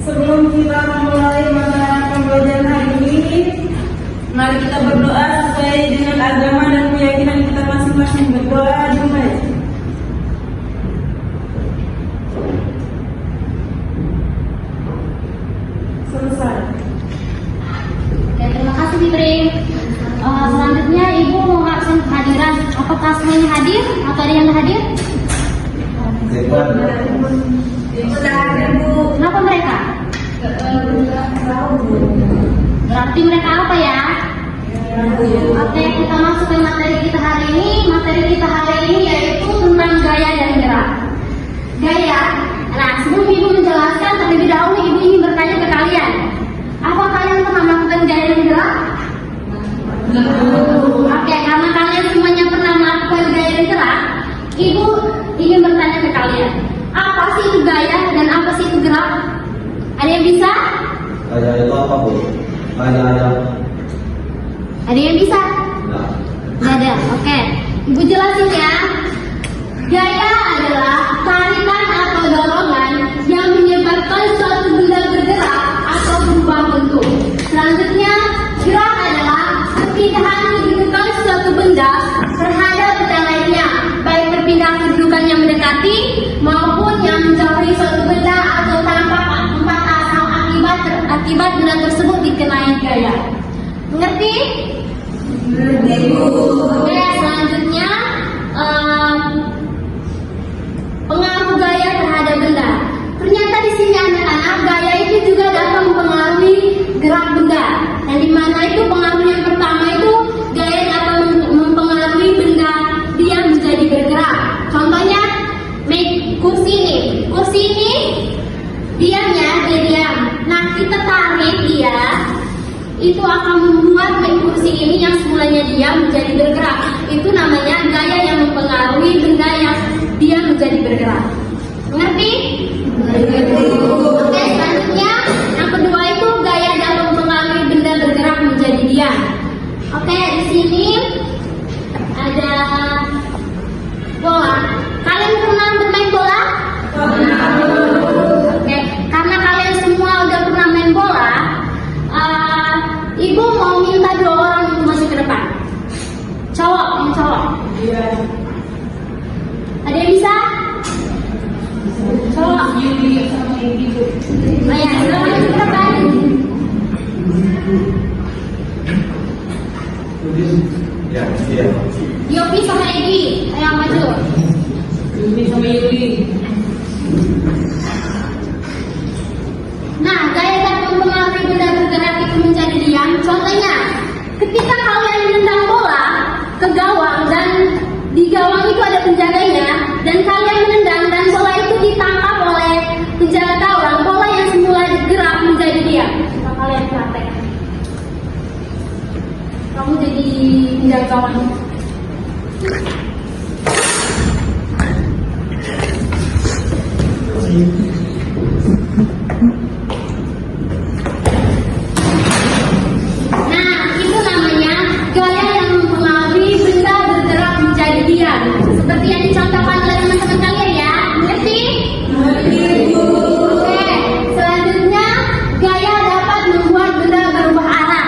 Sebelum kita memulai mata pembelajaran hari ini, mari kita berdoa sesuai dengan agama dan keyakinan kita masing-masing. Berdoa dimulai. Selesai. Oke, terima kasih Fitri. Selanjutnya Ibu mau absen kehadiran. Apakah semuanya hadir atau ada yang hadir? Kenapa mereka? Berarti mereka apa ya? Oke, kita masuk ke materi kita hari ini. Materi kita hari ini yaitu tentang gaya dan gerak. Gaya. Nah, sebelum Ibu menjelaskan, terlebih dahulu Ibu ingin bertanya ke kalian. Apa kalian pernah melakukan gaya dan gerak? Oke, karena kalian semuanya pernah melakukan gaya dan gerak, Ibu ingin bertanya ke kalian. Apa sih itu gaya dan apa sih itu gerak? Ada yang bisa? Gaya itu apa, Bu? Gaya. Ada yang bisa? Nah. Nggak ada. Oke, Ibu jelasin ya. Gaya adalah tarikan atau dorongan yang menyebabkan suatu benda bergerak atau berubah bentuk. Selanjutnya, gerak adalah perpindahan kedudukan suatu benda terhadap benda lainnya, baik berpindah kedudukan yang mendekati maupun yang menjauhi suatu benda atau tanpa tempat asal akibat benda tersebut dikenai gaya. Mengerti? Mengerti, Bu. Oke, selanjutnya pengaruh gaya terhadap benda. Ternyata di sini anak-anak, gaya itu juga dapat mempengaruhi gerak benda. Dan di mana itu pengaruh yang pertama itu gaya dapat mempengaruhi benda dia menjadi bergerak. Contohnya kursi ini. Kursi ini diam ya, dia diam. Nah, kita tarik dia, itu akan membuat kursi ini yang semulanya diam menjadi bergerak. Itu namanya gaya yang mempengaruhi benda yang dia menjadi bergerak. Mengerti? Oke, selanjutnya yang kedua itu gaya dapat mempengaruhi benda bergerak menjadi diam. Oke, di sini ada bola. Kalian pernah bermain bola? Oke, karena kalian semua udah pernah main bola, Ibu mau minta 2 orang untuk masuk ke depan. Cowok. Iya. Ada yang bisa? Cowok. Yuli sama Ibu. Oh ya, silakan masuk ke depan. Ya, iya. Yopi sama Egi, ayo maju. Yuli sama Yuli. Nah, gaya dapat mempengaruhi benda bergerak itu menjadi diam. Contohnya, ketika kalian menendang bola ke gawang dan di gawang itu ada penjaganya, dan kalian menendang dan bola itu ditangkap oleh penjaga gawang, bola yang semula gerak menjadi diam. Coba kalian praktek. Kamu jadi penjaga gawang. Nah, itu namanya gaya yang mempengaruhi benda bergerak menjadi diam. Seperti yang dicontohkan oleh teman-teman kalian ya. Mengerti? Oke, selanjutnya gaya dapat membuat benda berubah arah.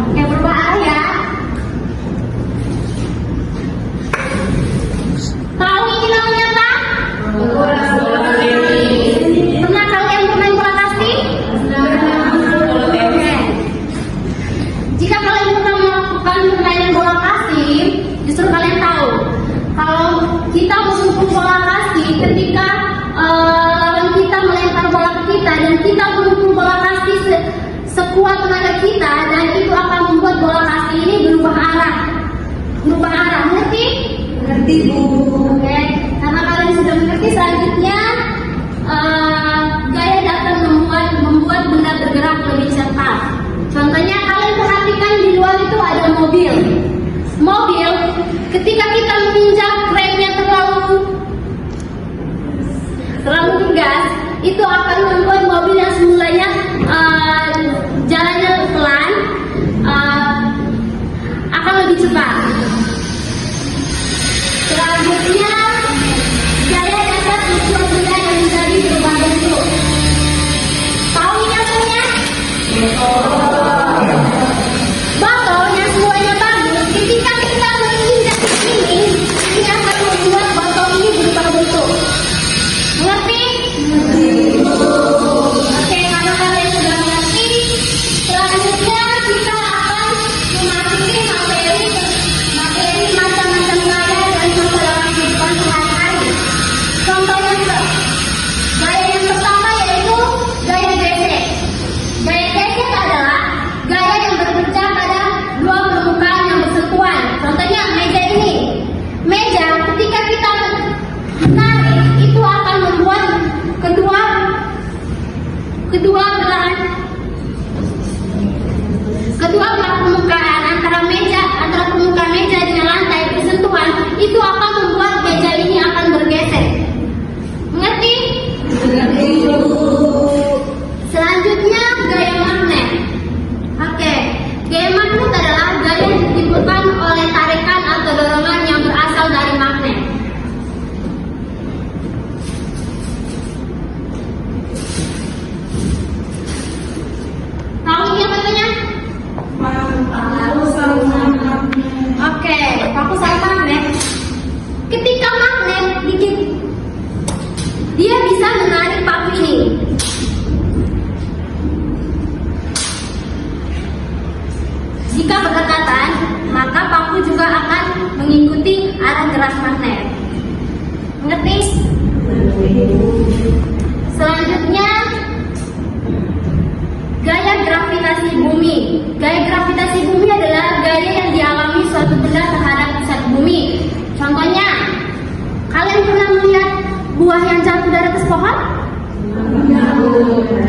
Oke, berubah arah ya. Tahu ini namanya apa? Pernah kalian bermain bola kasti? Oke. Jika kalian pernah melakukan permainan bola kasti, justru kalian tahu kalau kita menyentuh bola kasti ketika lawan kita melempar bola ke kita dan kita menyentuh bola kasti sekuat tenaga kita, dan itu akan membuat bola kasti ini berubah arah. Mengerti? Mengerti, Bu. Oke, karena kalian sudah mengerti, selanjutnya gaya dapat membuat benda bergerak lebih cepat. Contohnya kalian perhatikan di luar itu ada mobil. Mobil, ketika kita menginjak remnya terlalu tegas, itu akan membuat mobil yang semulanya jalannya pelan akan lebih cepat. Selanjutnya, gaya dapat membuat benda yang menjadi berubah bentuk.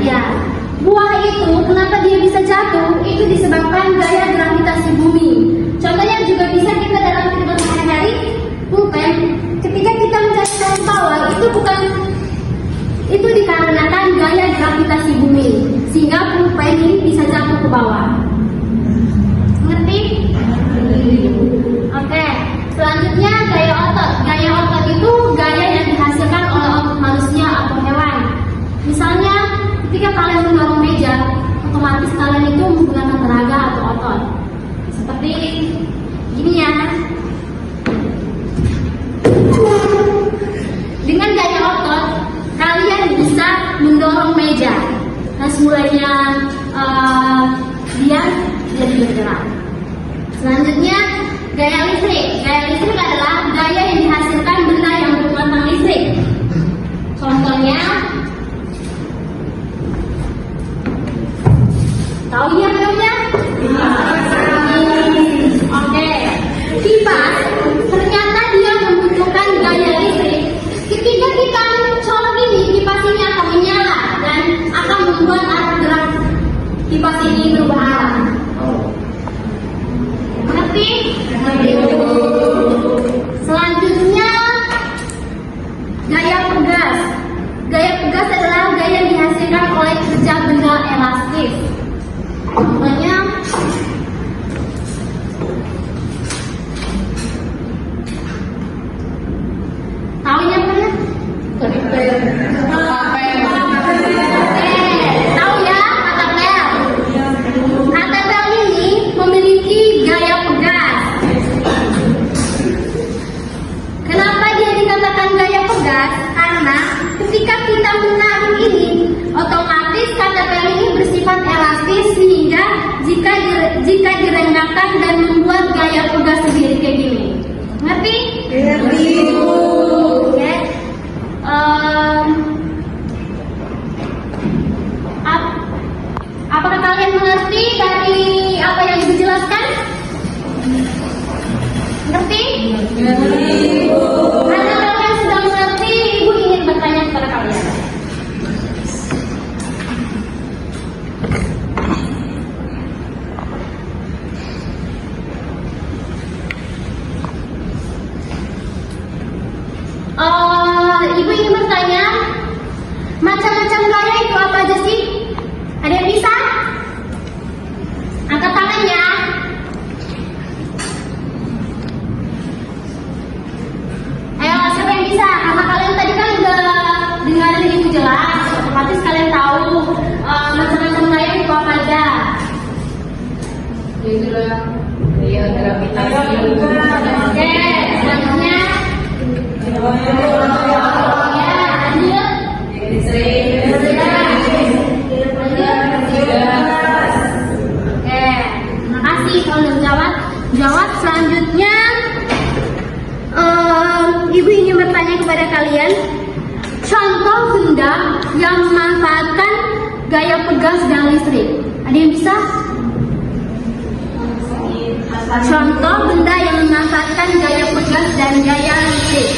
Ya, buah itu kenapa dia bisa jatuh? Itu disebabkan gaya gravitasi bumi. Contohnya juga bisa kita dalam kehidupan sehari-hari, pulpen. Ketika kita menjatuhkan ke bawah, itu dikarenakan gaya gravitasi bumi, sehingga pulpen ini bisa jatuh ke bawah. Ngerti? Oke. Selanjutnya gaya otot. Gaya otot itu gaya yang dihasilkan oleh otot manusia atau hewan. Misalnya, ketika kalian mendorong meja, otomatis kalian itu menggunakan tenaga atau otot. Seperti gini ya. Dengan gaya otot, kalian bisa mendorong meja. Nah, semulanya dia jadi bergerak. Selanjutnya, gaya listrik. Gaya listrik adalah gaya yang dihasilkan benda yang bermuatan listrik. Contohnya, tahu ya namanya? Oke. Kipas, ternyata dia membutuhkan gaya listrik. Ketika kita colok ini, kipas ini akan menyala dan akan membuat arah gerak kipas ini berubah arah. Ngerti? Selanjutnya, gaya pegas. Gaya pegas adalah gaya yang dihasilkan oleh kerja benda elastis. Contohnya, tahu ya mana? Tahu ya, kata pel. Kata pel ini memiliki gaya pegas. Kenapa dia dikatakan gaya pegas? Karena ketika kita menarik ini, otomatis kata pel ini bersifat elastis, sehingga jika direndahkan dan membuat gaya pegas sendiri kayak gini. Ngerti? Ngerti. Oke. Apakah kalian mengerti dari apa yang dijelaskan? Ngerti? Ngerti. Karena kalian sudah mengerti, Ibu ingin bertanya kepada kalian. Ibu ingin bertanya, macam-macam gaya itu apa aja sih? Ada yang bisa? Angkat tangan ya. Ayo, siapa yang bisa? Karena kalian tadi kan udah dengarin Ibu jelas, otomatis kalian tahu macam-macam gaya itu apa aja. Itu lah. Iya, gravitasi. Oke, selanjutnya. Jawab. Selanjutnya, Ibu ingin bertanya kepada kalian, contoh benda yang memanfaatkan gaya pegas dan listrik. Ada yang bisa? Contoh benda yang memanfaatkan gaya pegas dan gaya listrik.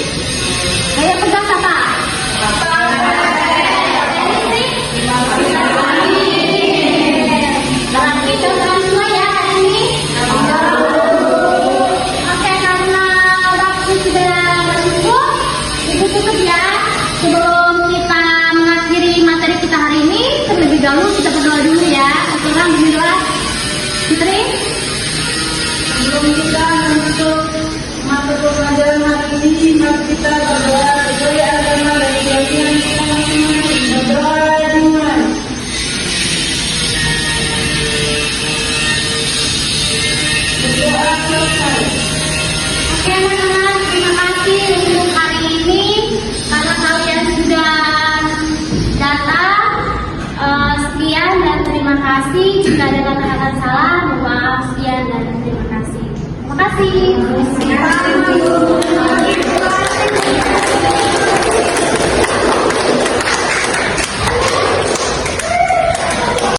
Gaya pegas apa? Berarti contoh semua ya hari ini. Oke, karena waktu sudah cukup, Ibu tutup ya. Sebelum kita mengakhiri materi kita hari ini, terlebih dahulu kita berdoa dulu ya. Sekarang berdoa. Fitri. Sebelum kita menutup mata pelajaran hari ini, mari kita berdoa sesuai agama dan keyakinan kita masing-masing. Berdoa dimulai. Berdoa selesai. Oke teman-teman, terima kasih untuk hari ini karena kalian sudah datang. Sekian dan terima kasih. Jika ada kata-kata salah, mohon maaf. Sekian dan terima kasih. Terima kasih.